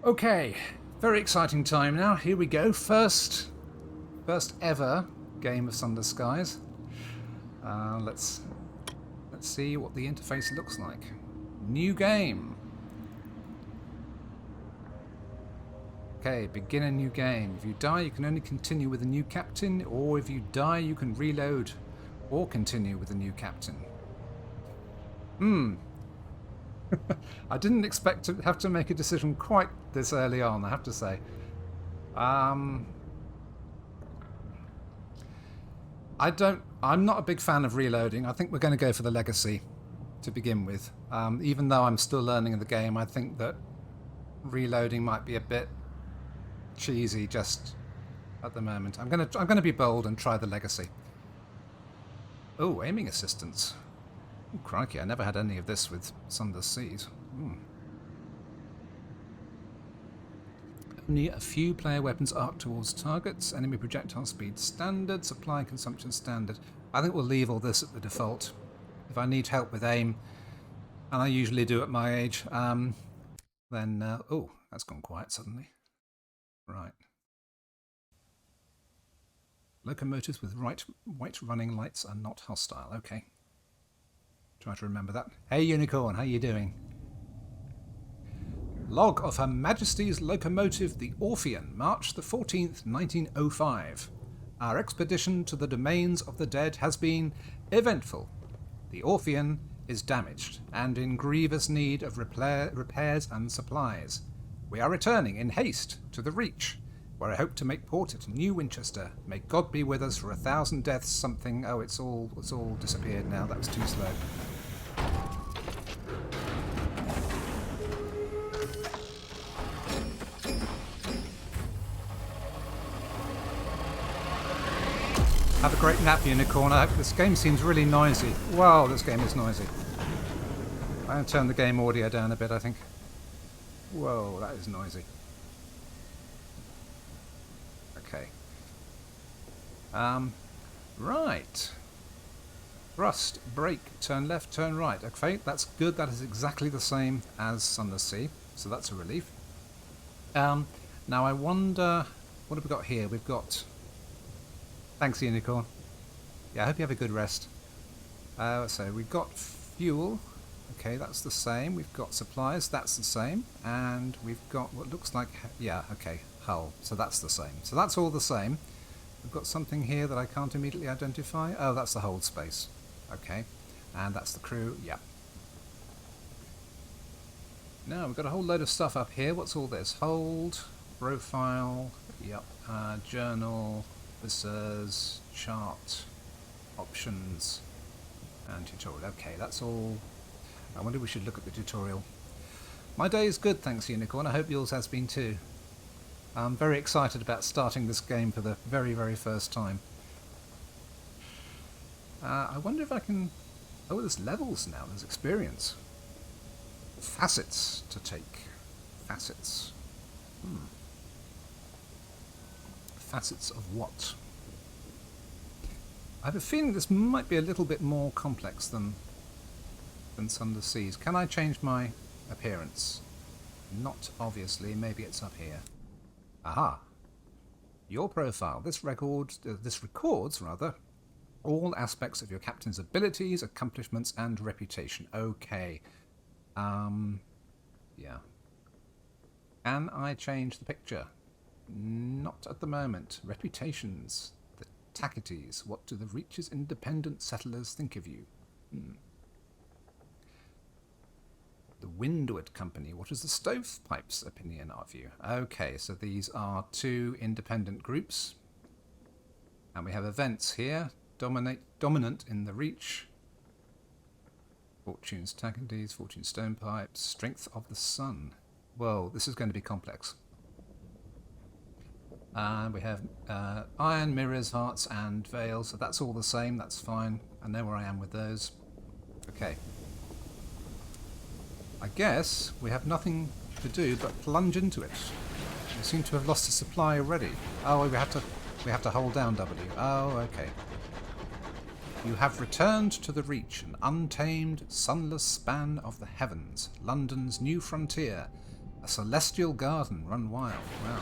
Okay, very exciting time now. Here we go. First ever game of Sunless Skies. Let's see what the interface looks like. New game. Okay, begin a new game. If you die, you can only continue with a new captain, or if you die, you can reload or continue with a new captain. I didn't expect to have to make a decision quite this early on, I have to say. I'm not a big fan of reloading. I think we're going to go for the legacy to begin with. Even though I'm still learning the game, I think that reloading might be a bit cheesy just at the moment. I'm going to be bold and try the legacy. Oh, aiming assistance. Oh, crikey, I never had any of this with Sunless Skies. Only a few player weapons arc towards targets. Enemy projectile speed standard. Supply consumption standard. I think we'll leave all this at the default. If I need help with aim, and I usually do at my age, then... oh, that's gone quiet suddenly. Right. Locomotives with white running lights are not hostile. Okay. Try to remember that. Hey Unicorn, how you doing? Log of Her Majesty's locomotive the Orphean, March the 14th, 1905. Our expedition to the domains of the dead has been eventful. The Orphean is damaged and in grievous need of repairs and supplies. We are returning in haste to the Reach, where I hope to make port at New Winchester. May God be with us for 1,000 deaths something. Oh, it's all disappeared now. That was too slow. Have a great nap, Unicorn. This game seems really noisy. Wow, this game is noisy. I'm going to turn the game audio down a bit, I think. Whoa, that is noisy. Okay. Right. Thrust, brake, turn left, turn right. Okay, that's good. That is exactly the same as Sunless Sea, so that's a relief. Now I wonder, what have we got here? We've got... Thanks, Unicorn. Yeah, I hope you have a good rest. So we've got fuel. Okay, that's the same. We've got supplies. That's the same. And we've got what looks like... Yeah, okay, hull. So that's the same. So that's all the same. We've got something here that I can't immediately identify. Oh, that's the hold space. Okay. And that's the crew. Yeah. Now, we've got a whole load of stuff up here. What's all this? Hold, profile, yep, journal... Officers, chart, options, and tutorial. Okay, that's all. I wonder if we should look at the tutorial. My day is good, thanks Unicorn. I hope yours has been too. I'm very excited about starting this game for the very, very first time. I wonder if I can... Oh, there's levels now. There's experience. Facets to take. Facets. Facets of what? I have a feeling this might be a little bit more complex than Sunless Skies. Can I change my appearance? Not obviously. Maybe it's up here. Aha! Your profile. This records all aspects of your captain's abilities, accomplishments, and reputation. Okay. Yeah. Can I change the picture? Not at the moment. Reputations. The Tackities. What do the Reach's independent settlers think of you? The Windward Company. What is the Stovepipe's opinion of you? Okay, so these are two independent groups. And we have events here. Dominant in the Reach. Fortune's Tackities. Fortune's Stonepipes. Strength of the Sun. Whoa, this is going to be complex. And we have iron, mirrors, hearts, and veils. So that's all the same. That's fine. I know where I am with those. Okay. I guess we have nothing to do but plunge into it. We seem to have lost the supply already. Oh, we have to hold down W. Oh, okay. You have returned to the Reach, an untamed, sunless span of the heavens, London's new frontier. A celestial garden run wild. Wow.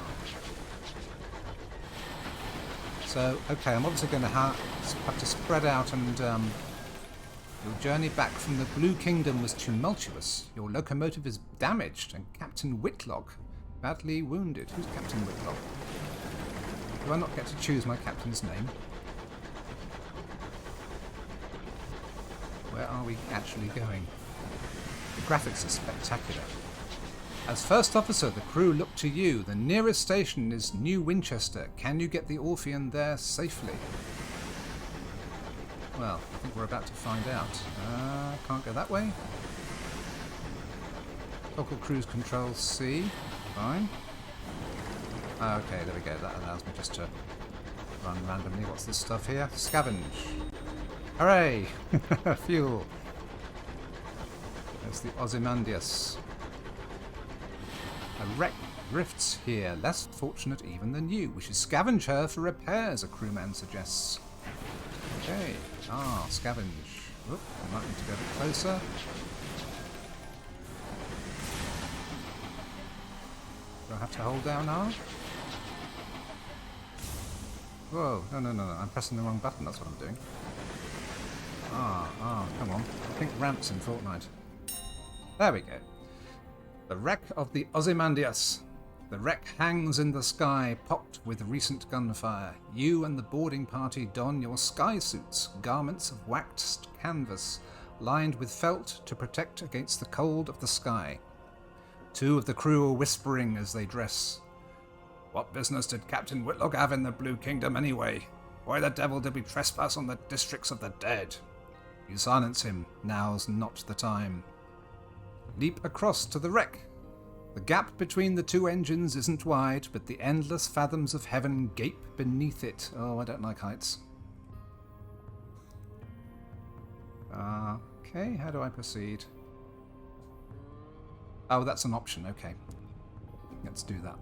So, okay, I'm obviously going to have to spread out and... your journey back from the Blue Kingdom was tumultuous. Your locomotive is damaged, and Captain Whitlock badly wounded. Who's Captain Whitlock? Do I not get to choose my captain's name? Where are we actually going? The graphics are spectacular. As first officer, the crew look to you. The nearest station is New Winchester. Can you get the Orphean there safely? Well, I think we're about to find out. Can't go that way. Local cruise control C. Fine. Okay, there we go. That allows me just to run randomly. What's this stuff here? Scavenge. Hooray! Fuel. There's the Ozymandias. A wreck drifts here, less fortunate even than you. We should scavenge her for repairs, a crewman suggests. Okay. Scavenge. Oop, I might need to go a bit closer. Do I have to hold down R? Whoa, no, I'm pressing the wrong button, that's what I'm doing. Come on. I think ramps in Fortnite. There we go. The wreck of the Ozymandias. The wreck hangs in the sky, pocked with recent gunfire. You and the boarding party don your sky suits, garments of waxed canvas, lined with felt to protect against the cold of the sky. Two of the crew are whispering as they dress. What business did Captain Whitlock have in the Blue Kingdom anyway? Why the devil did we trespass on the districts of the dead? You silence him. Now's not the time. Leap across to the wreck. The gap between the two engines isn't wide, but the endless fathoms of heaven gape beneath it. Oh, I don't like heights. Okay, how do I proceed? Oh, that's an option, okay. Let's do that.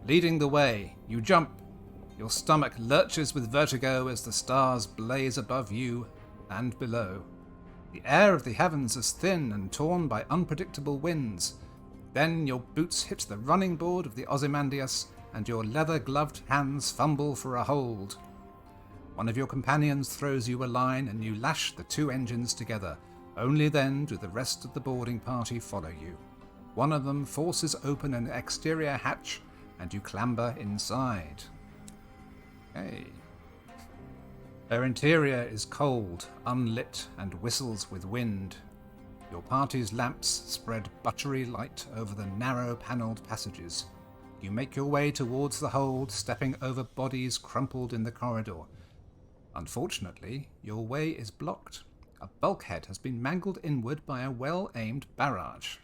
Leading the way, you jump. Your stomach lurches with vertigo as the stars blaze above you and below. The air of the heavens is thin and torn by unpredictable winds. Then your boots hit the running board of the Ozymandias, and your leather-gloved hands fumble for a hold. One of your companions throws you a line, and you lash the two engines together. Only then do the rest of the boarding party follow you. One of them forces open an exterior hatch, and you clamber inside. Okay. Their interior is cold, unlit, and whistles with wind. Your party's lamps spread buttery light over the narrow panelled passages. You make your way towards the hold, stepping over bodies crumpled in the corridor. Unfortunately, your way is blocked. A bulkhead has been mangled inward by a well-aimed barrage.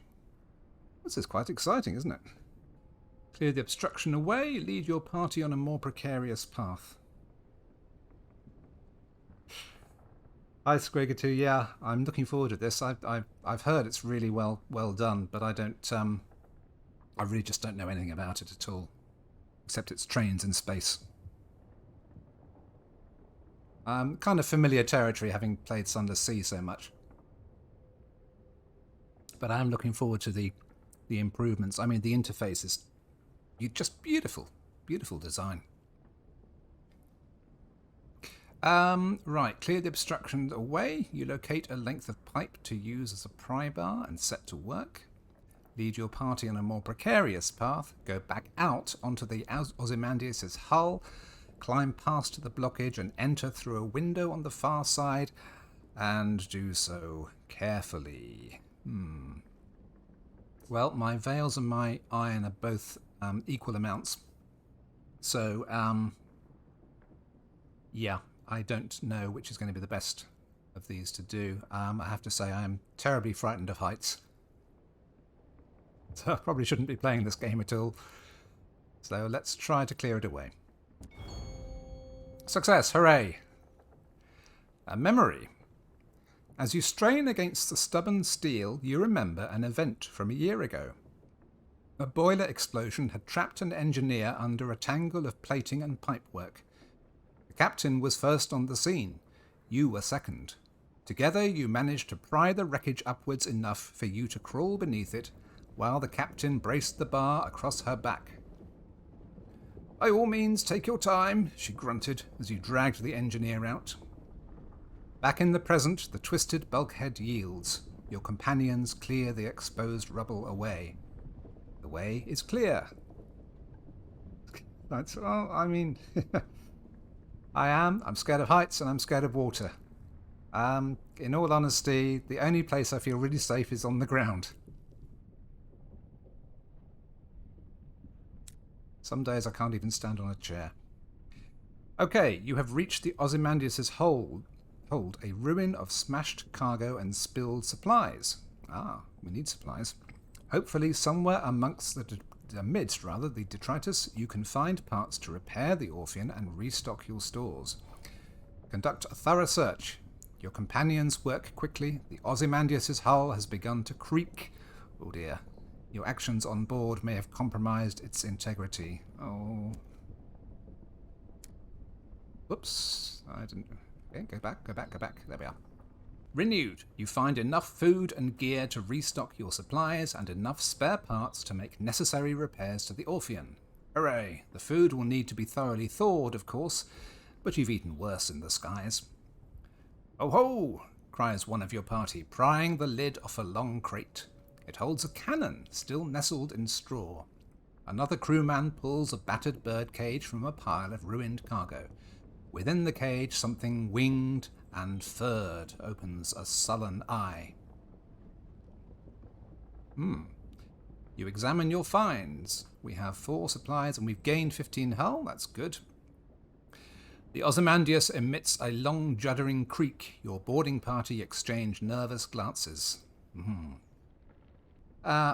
This is quite exciting, isn't it? Clear the obstruction away, lead your party on a more precarious path. Hi, Squigger2. Yeah, I'm looking forward to this. I've heard it's really well done, but I don't. I really just don't know anything about it at all, except it's trains in space. Kind of familiar territory, having played Sunless Skies so much. But I am looking forward to the improvements. I mean, the interface is just beautiful, beautiful design. Right, clear the obstructions away. You locate a length of pipe to use as a pry bar and set to work. Lead your party on a more precarious path. Go back out onto the Ozymandias' hull. Climb past the blockage and enter through a window on the far side. And do so carefully. Well, my veils and my iron are both equal amounts. So, yeah. I don't know which is going to be the best of these to do. I have to say I am terribly frightened of heights. So I probably shouldn't be playing this game at all. So let's try to clear it away. Success! Hooray! A memory. As you strain against the stubborn steel, you remember an event from a year ago. A boiler explosion had trapped an engineer under a tangle of plating and pipework. Captain was first on the scene. You were second. Together you managed to pry the wreckage upwards enough for you to crawl beneath it, while the captain braced the bar across her back. "By all means, take your time," she grunted as you dragged the engineer out. Back in the present, the twisted bulkhead yields. Your companions clear the exposed rubble away. The way is clear. I'm scared of heights and I'm scared of water. In all honesty, the only place I feel really safe is on the ground. Some days I can't even stand on a chair. Okay, you have reached the Ozymandias' hold, a ruin of smashed cargo and spilled supplies. We need supplies. Hopefully somewhere amidst the detritus, you can find parts to repair the Orpheon and restock your stores. Conduct a thorough search. Your companions work quickly. The Ozymandias' hull has begun to creak. Oh dear. Your actions on board may have compromised its integrity. Oh. Whoops. I didn't... Okay, go back. There we are. Renewed. You find enough food and gear to restock your supplies and enough spare parts to make necessary repairs to the Orpheon. Hooray! The food will need to be thoroughly thawed, of course, but you've eaten worse in the skies. "Ho ho!" cries one of your party, prying the lid off a long crate. It holds a cannon, still nestled in straw. Another crewman pulls a battered bird cage from a pile of ruined cargo. Within the cage, something winged and furred opens a sullen eye. You examine your finds. We have 4 supplies and we've gained 15 hull. That's good. The Ozymandias emits a long juddering creak. Your boarding party exchange nervous glances.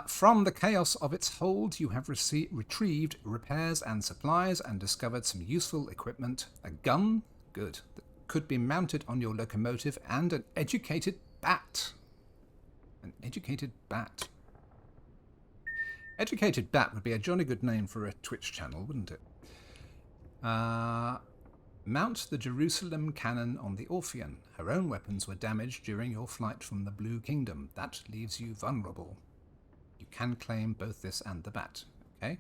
From the chaos of its hold, you have retrieved repairs and supplies and discovered some useful equipment. A gun, good, that could be mounted on your locomotive, and an educated bat. An educated bat. Educated Bat would be a jolly good name for a Twitch channel, wouldn't it? Mount the Jerusalem cannon on the Orpheon. Her own weapons were damaged during your flight from the Blue Kingdom. That leaves you vulnerable. You can claim both this and the bat. Okay.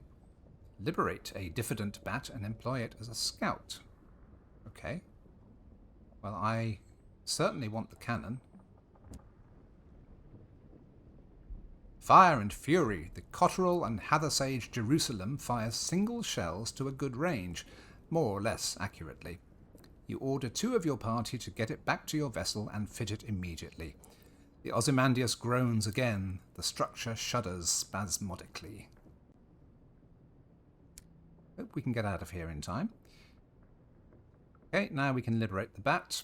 Liberate a diffident bat and employ it as a scout. Okay. Well, I certainly want the cannon. Fire and Fury. The Cotteril and Hathersage Jerusalem fires single shells to a good range, more or less accurately. You order 2 of your party to get it back to your vessel and fit it immediately. The Ozymandias groans again. The structure shudders spasmodically. Hope we can get out of here in time. Okay, now we can liberate the bat.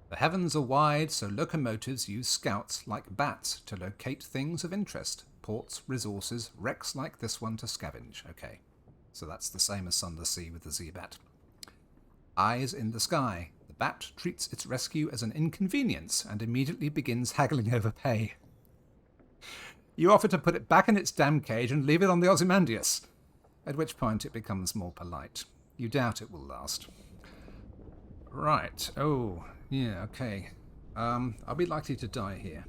The heavens are wide, so locomotives use scouts like bats to locate things of interest. Ports, resources, wrecks like this one to scavenge. Okay, so that's the same as Sunless Sea with the Z-Bat. Eyes in the sky. The bat treats its rescue as an inconvenience and immediately begins haggling over pay. You offer to put it back in its damn cage and leave it on the Ozymandias, at which point it becomes more polite. You doubt it will last. Right. Oh, yeah, okay. Are we likely to die here?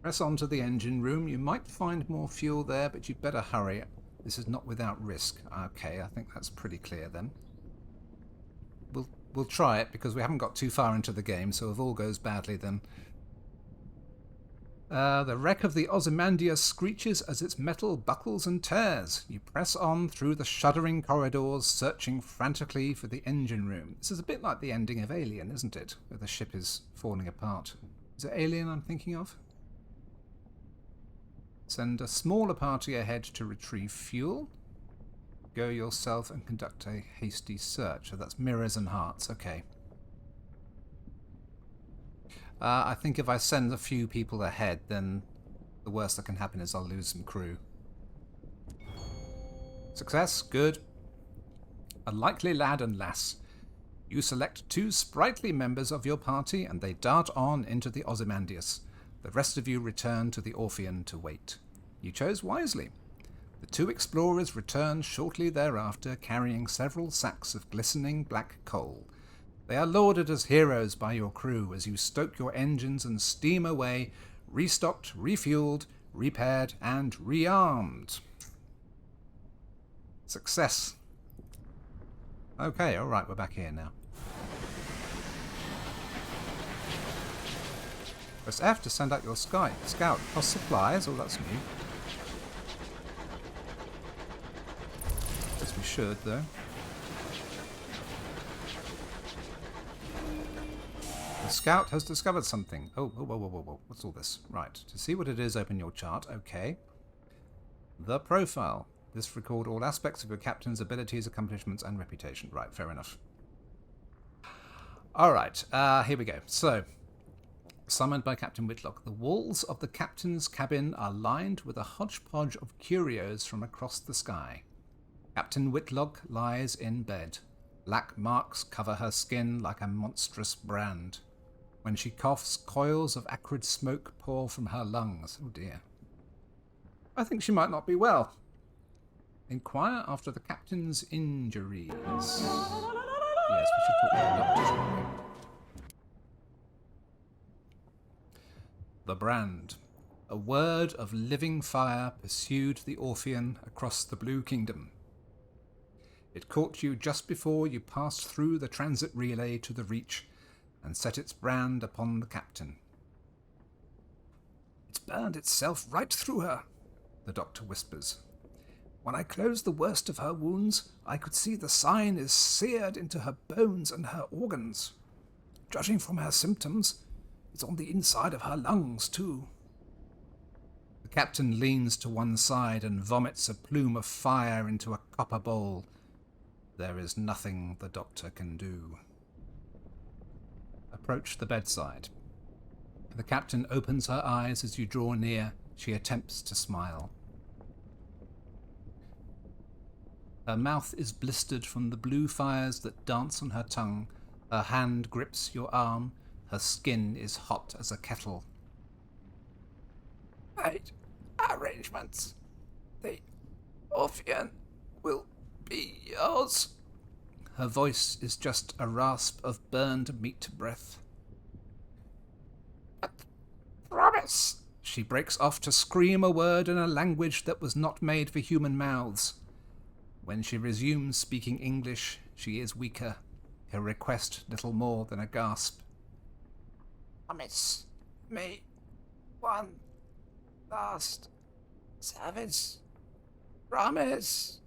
Press on to the engine room. You might find more fuel there, but you'd better hurry. This is not without risk. Okay, I think that's pretty clear then. We'll try it because we haven't got too far into the game, so if all goes badly then... the wreck of the Ozymandias screeches as its metal buckles and tears. You press on through the shuddering corridors, searching frantically for the engine room. This is a bit like the ending of Alien, isn't it? Where the ship is falling apart. Is it Alien I'm thinking of? Send a smaller party ahead to retrieve fuel. Go yourself and conduct a hasty search. So that's mirrors and hearts. Okay. I think if I send a few people ahead, then the worst that can happen is I'll lose some crew. Success. Good. A likely lad and lass. You select 2 sprightly members of your party and they dart on into the Ozymandias. The rest of you return to the Orpheon to wait. You chose wisely. The 2 explorers return shortly thereafter, carrying several sacks of glistening black coal. They are lauded as heroes by your crew as you stoke your engines and steam away, restocked, refueled, repaired, and rearmed. Success. Okay, alright, we're back here now. Press F to send out your scout. Plus supplies. Oh, that's new. Guess we should, though. The scout has discovered something. Oh, whoa, whoa, whoa, whoa, whoa. What's all this? Right. To see what it is, open your chart. Okay. The profile. This record all aspects of your captain's abilities, accomplishments, and reputation. Right, fair enough. Alright, here we go. So, summoned by Captain Whitlock, the walls of the captain's cabin are lined with a hodgepodge of curios from across the sky. Captain Whitlock lies in bed. Black marks cover her skin like a monstrous brand. When she coughs, coils of acrid smoke pour from her lungs. Oh dear. I think she might not be well. Inquire after the captain's injuries. Yes, we should talk to the doctor, shouldn't we? The brand. A word of living fire pursued the Orphean across the Blue Kingdom. It caught you just before you passed through the transit relay to the Reach and set its brand upon the captain. It's burned itself right through her, the doctor whispers. When I closed the worst of her wounds, I could see the sign is seared into her bones and her organs. Judging from her symptoms, it's on the inside of her lungs, too. The captain leans to one side and vomits a plume of fire into a copper bowl. There is nothing the doctor can do. Approach the bedside. The captain opens her eyes as you draw near. She attempts to smile. Her mouth is blistered from the blue fires that dance on her tongue. Her hand grips your arm. Her skin is hot as a kettle. Made arrangements. The Orphean will be yours. Her voice is just a rasp of burned meat breath. But promise. She breaks off to scream a word in a language that was not made for human mouths. When she resumes speaking English, she is weaker. Her request little more than a gasp. Promise me one last service. Promise.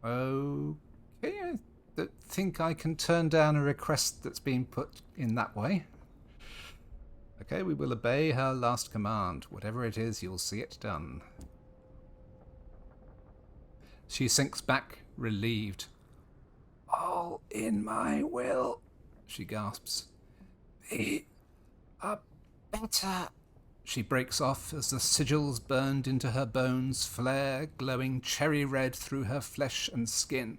Okay, I don't think I can turn down a request that's been put in that way. Okay, we will obey her last command. Whatever it is, you'll see it done. She sinks back, relieved. All in my will, she gasps. Be a better... She breaks off as the sigils burned into her bones flare, glowing cherry red through her flesh and skin.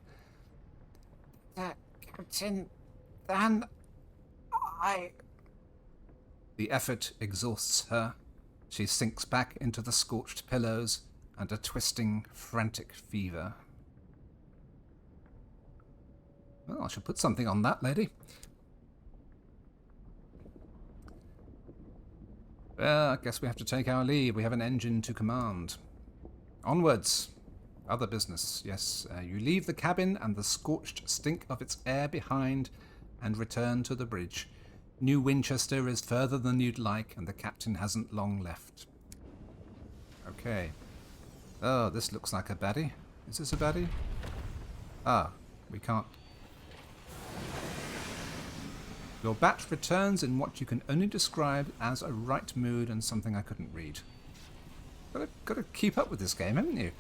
The captain, then I... The effort exhausts her. She sinks back into the scorched pillows and a twisting, frantic fever. Well, I should put something on that, lady. Well, I guess we have to take our leave. We have an engine to command. Onwards. Other business, yes. You leave the cabin and the scorched stink of its air behind and return to the bridge. New Winchester is further than you'd like, and the captain hasn't long left. Okay. Oh, this looks like a baddie. Is this a baddie? Ah, we can't. Your bat returns in what you can only describe as a right mood and something I couldn't read. Gotta keep up with this game, haven't you?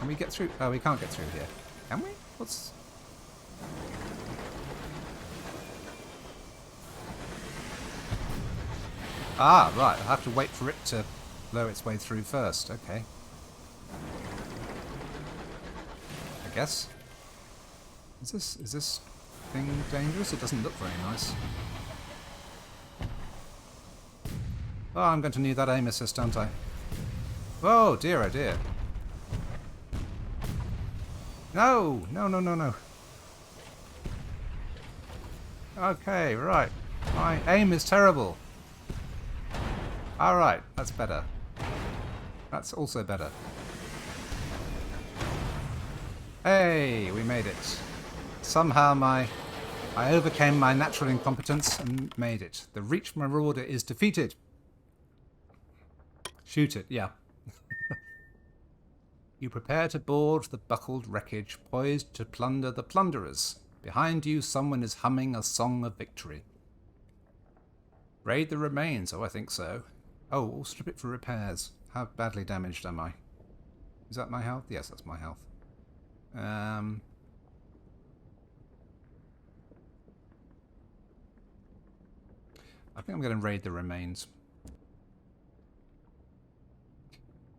Can we get through? Oh, we can't get through here. Can we? What's... Ah, right. I'll have to wait for it to blow its way through first. Okay. I guess. Is this thing dangerous? It doesn't look very nice. Oh, I'm going to need that aim assist, aren't I? Oh dear, oh dear. No! No, no, no, no. Okay, right. My aim is terrible. Alright, that's better. That's also better. Hey, we made it. Somehow I overcame my natural incompetence and made it. The Reach Marauder is defeated. Shoot it, yeah. You prepare to board the buckled wreckage, poised to plunder the plunderers. Behind you, someone is humming a song of victory. Raid the remains. Oh, I think so. Oh, we'll strip it for repairs. How badly damaged am I? Is that my health? Yes, that's my health. I think I'm going to raid the remains.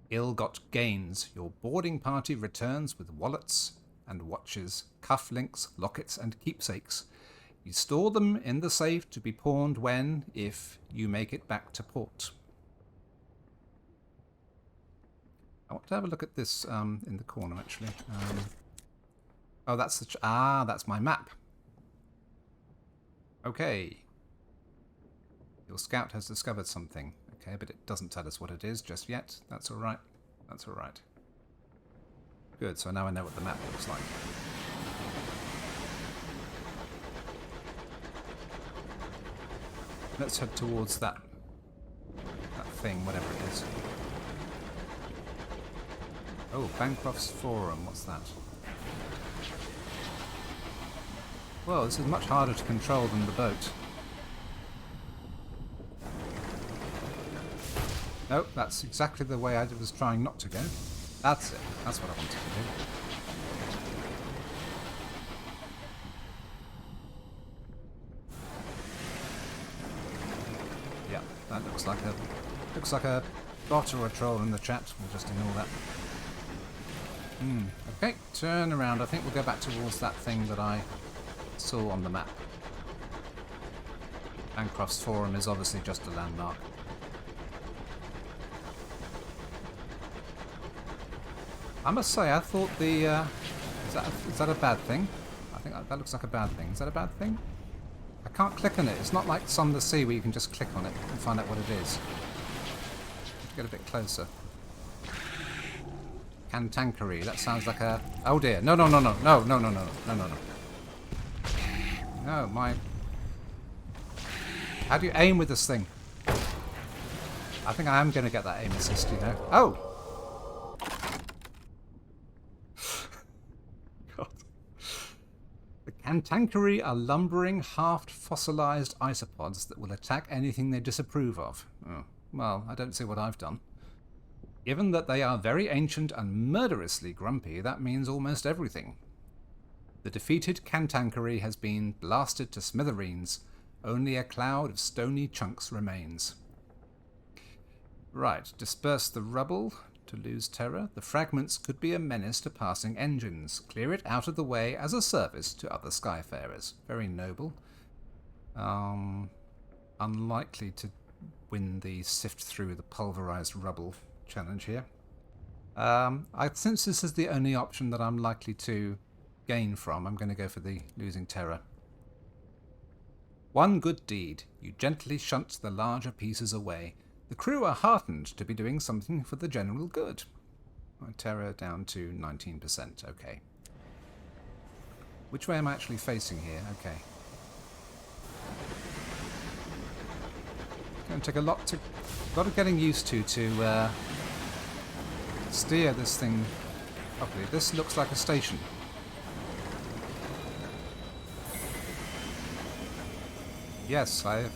Ill-got gains. Your boarding party returns with wallets and watches, cufflinks, lockets, and keepsakes. You store them in the safe to be pawned when, if, you make it back to port. I want to have a look at this in the corner, actually. Oh, that's the... that's my map. Okay. Your scout has discovered something. Okay, but it doesn't tell us what it is just yet. That's all right. That's all right. Good, so now I know what the map looks like. Let's head towards that thing, whatever it is. Oh, Bancroft's Forum, what's that? Well, this is much harder to control than the boat. Nope, that's exactly the way I was trying not to go. That's it. That's what I wanted to do. Yeah, that looks like a bot or a troll in the chat. We'll just ignore that. Okay, turn around. I think we'll go back towards that thing that I saw on the map. Bancroft's Forum is obviously just a landmark. I must say, I thought the... is that a bad thing? I think that looks like a bad thing. Is that a bad thing? I can't click on it. It's not like Sunless Sea where you can just click on it and find out what it is. Get a bit closer. Cantankery. That sounds like a... Oh dear. No, no, no, no. No, no, no, no, no, no, no. No, my... How do you aim with this thing? I think I am going to get that aim assist, you know. Oh! God. The Cantankery are lumbering, half-fossilized isopods that will attack anything they disapprove of. Oh, well, I don't see what I've done. Given that they are very ancient and murderously grumpy, that means almost everything. The defeated Cantankery has been blasted to smithereens. Only a cloud of stony chunks remains. Right, disperse the rubble to lose terror. The fragments could be a menace to passing engines. Clear it out of the way as a service to other skyfarers. Very noble. Unlikely to win the sift through the pulverized rubble challenge here. Since this is the only option that I'm likely to gain from, I'm going to go for the losing terror. One good deed. You gently shunt the larger pieces away. The crew are heartened to be doing something for the general good. My terror down to 19%. Okay. Which way am I actually facing here? Okay. Going to take a lot of getting used to steer this thing properly. This looks like a station. Yes, an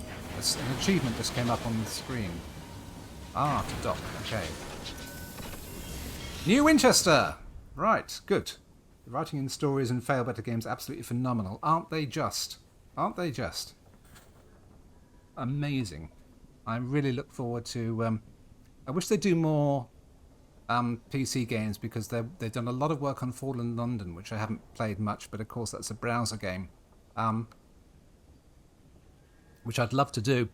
achievement just came up on the screen. Ah, to dock. Okay. New Winchester! Right, good. The writing in stories and fail better games absolutely phenomenal. Aren't they just? Aren't they just? Amazing. I really look forward to... I wish they'd do more PC games because they've done a lot of work on Fallen London, which I haven't played much, but of course that's a browser game. Which I'd love to do.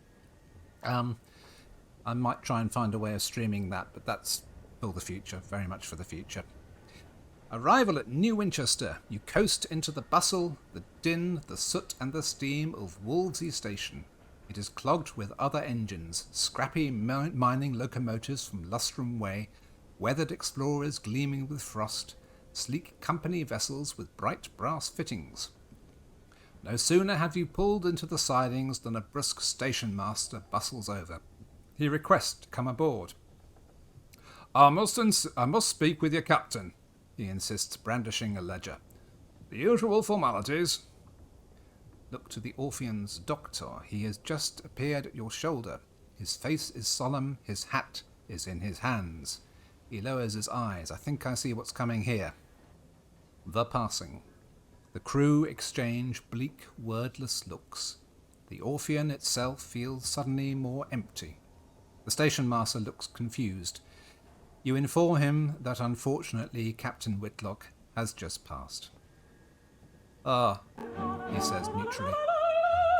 I might try and find a way of streaming that, but that's for the future, very much for the future. Arrival at New Winchester. You coast into the bustle, the din, the soot and the steam of Wolvesey Station. It is clogged with other engines, scrappy mining locomotives from Lustrum Way, weathered explorers gleaming with frost, sleek company vessels with bright brass fittings. No sooner have you pulled into the sidings than a brusque station master bustles over. He requests to come aboard. I must speak with your captain, he insists, brandishing a ledger. The usual formalities. Look to the Orphean's doctor. He has just appeared at your shoulder. His face is solemn, his hat is in his hands. He lowers his eyes. I think I see what's coming here. The passing. The crew exchange bleak, wordless looks. The Orphean itself feels suddenly more empty. The station master looks confused. You inform him that unfortunately Captain Whitlock has just passed. Ah, he says neutrally.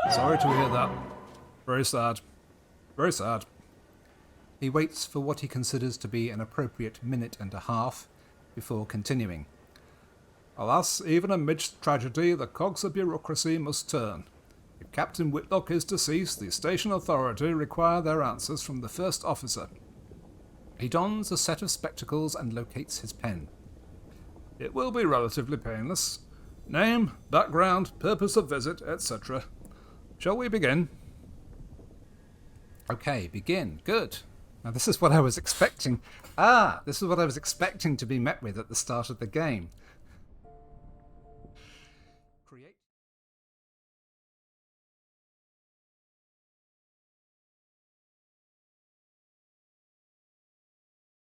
Sorry to hear that. Very sad. Very sad. He waits for what he considers to be an appropriate minute and a half before continuing. Alas, even amidst tragedy, the cogs of bureaucracy must turn. If Captain Whitlock is deceased, the station authority require their answers from the first officer. He dons a set of spectacles and locates his pen. It will be relatively painless. Name, background, purpose of visit, etc. Shall we begin? Okay, begin. Good. Now this is what I was expecting. This is what I was expecting to be met with at the start of the game.